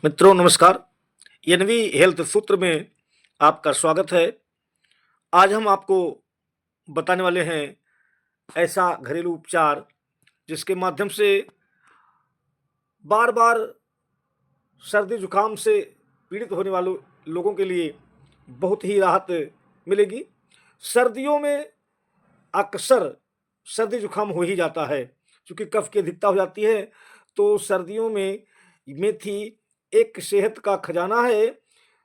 मित्रों नमस्कार। N V health सूत्र में आपका स्वागत है। आज हम आपको बताने वाले हैं ऐसा घरेलू उपचार जिसके माध्यम से बार बार सर्दी जुकाम से पीड़ित होने वालों लोगों के लिए बहुत ही राहत मिलेगी। सर्दियों में अक्सर सर्दी जुकाम हो ही जाता है क्योंकि कफ की अधिकता हो जाती है। तो सर्दियों में मेथी एक सेहत का खजाना है।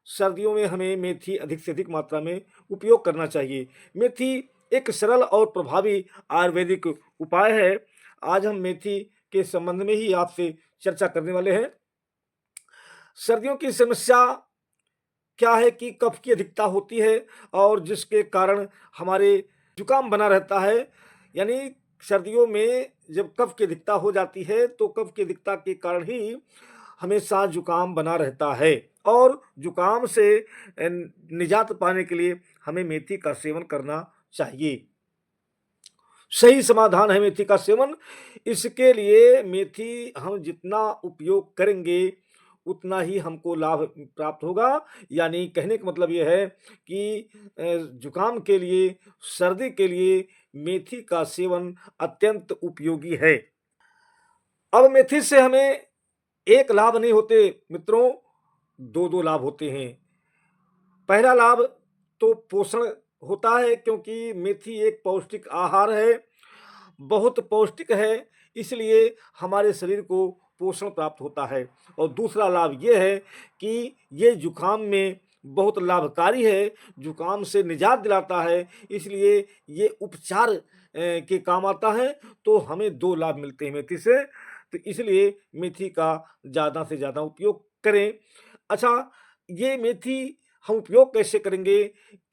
सर्दियों में हमें मेथी अधिक से अधिक मात्रा में उपयोग करना चाहिए। मेथी एक सरल और प्रभावी आयुर्वेदिक उपाय है। आज हम मेथी के संबंध में ही आपसे चर्चा करने वाले हैं। सर्दियों की समस्या क्या है कि कफ की अधिकता होती है और जिसके कारण हमारे जुकाम बना रहता है। यानी सर्दियों में जब कफ की अधिकता हो जाती है तो कफ की अधिकता के कारण ही हमेशा जुकाम बना रहता है। और जुकाम से निजात पाने के लिए हमें मेथी का सेवन करना चाहिए। सही समाधान है मेथी का सेवन। इसके लिए मेथी हम जितना उपयोग करेंगे उतना ही हमको लाभ प्राप्त होगा। यानी कहने का मतलब ये है कि जुकाम के लिए, सर्दी के लिए मेथी का सेवन अत्यंत उपयोगी है। अब मेथी से हमें एक लाभ नहीं होते मित्रों, दो दो लाभ होते हैं। पहला लाभ तो पोषण होता है क्योंकि मेथी एक पौष्टिक आहार है, बहुत पौष्टिक है, इसलिए हमारे शरीर को पोषण प्राप्त होता है। और दूसरा लाभ ये है कि ये जुकाम में बहुत लाभकारी है, जुकाम से निजात दिलाता है, इसलिए ये उपचार के काम आता है। तो हमें दो लाभ मिलते हैं मेथी से, तो इसलिए मेथी का ज़्यादा से ज़्यादा उपयोग करें। अच्छा, ये मेथी हम उपयोग कैसे करेंगे,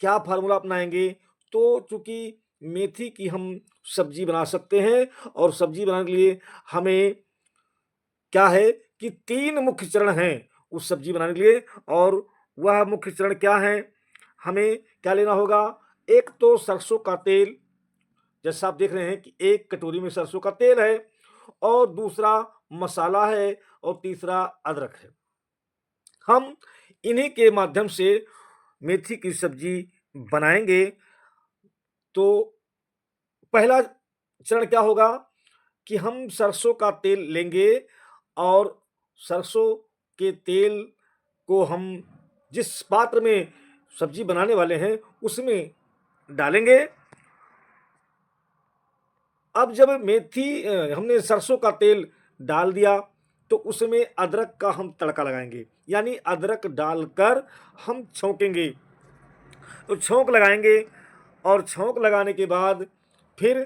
क्या फार्मूला अपनाएंगे? तो चूंकि मेथी की हम सब्जी बना सकते हैं और सब्जी बनाने के लिए हमें क्या है कि 3 मुख्य चरण हैं उस सब्जी बनाने के लिए। और वह मुख्य चरण क्या है, हमें क्या लेना होगा? एक तो सरसों का तेल, जैसा आप देख रहे हैं कि 1 कटोरी में सरसों का तेल है, और दूसरा मसाला है, और तीसरा अदरक है। हम इन्हीं के माध्यम से मेथी की सब्जी बनाएंगे। तो पहला चरण क्या होगा कि हम सरसों का तेल लेंगे और सरसों के तेल को हम जिस पात्र में सब्जी बनाने वाले हैं उसमें डालेंगे। अब जब मेथी हमने सरसों का तेल डाल दिया तो उसमें अदरक का हम तड़का लगाएंगे। यानी अदरक डालकर हम छौंकेंगे, तो छौंक लगाएंगे। और छौंक लगाने के बाद फिर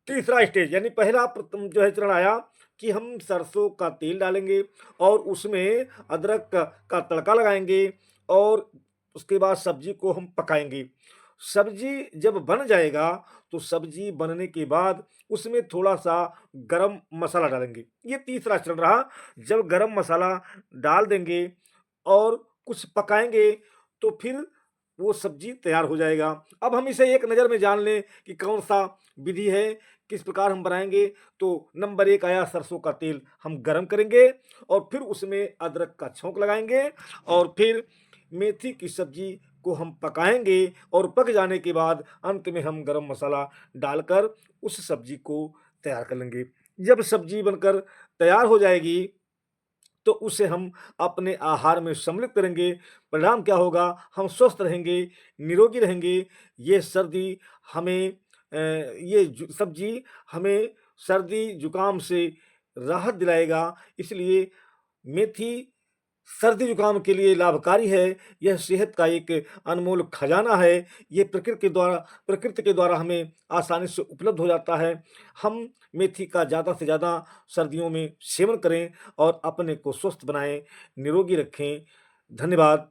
तीसरा स्टेज, यानी पहला प्रथम जो है चरण आया कि हम सरसों का तेल डालेंगे और उसमें अदरक का तड़का लगाएंगे, और उसके बाद सब्जी को हम पकाएंगे। सब्जी जब बन जाएगा तो सब्जी बनने के बाद उसमें थोड़ा सा गरम मसाला डालेंगे। ये तीसरा चरण रहा। जब गरम मसाला डाल देंगे और कुछ पकाएंगे तो फिर वो सब्जी तैयार हो जाएगा। अब हम इसे एक नज़र में जान लें कि कौन सा विधि है, किस प्रकार हम बनाएंगे। तो नंबर 1 आया, सरसों का तेल हम गरम करेंगे और फिर उसमें अदरक का छौंक लगाएंगे, और फिर मेथी की सब्जी को हम पकाएंगे, और पक जाने के बाद अंत में हम गरम मसाला डालकर उस सब्जी को तैयार कर लेंगे। जब सब्जी बनकर तैयार हो जाएगी तो उसे हम अपने आहार में सम्मिलित करेंगे। परिणाम क्या होगा? हम स्वस्थ रहेंगे, निरोगी रहेंगे। ये सर्दी हमें ये सब्जी हमें सर्दी जुकाम से राहत दिलाएगा। इसलिए मेथी सर्दी जुकाम के लिए लाभकारी है। यह सेहत का एक अनमोल खजाना है। ये प्रकृति के द्वारा हमें आसानी से उपलब्ध हो जाता है। हम मेथी का ज़्यादा से ज़्यादा सर्दियों में सेवन करें और अपने को स्वस्थ बनाएं, निरोगी रखें। धन्यवाद।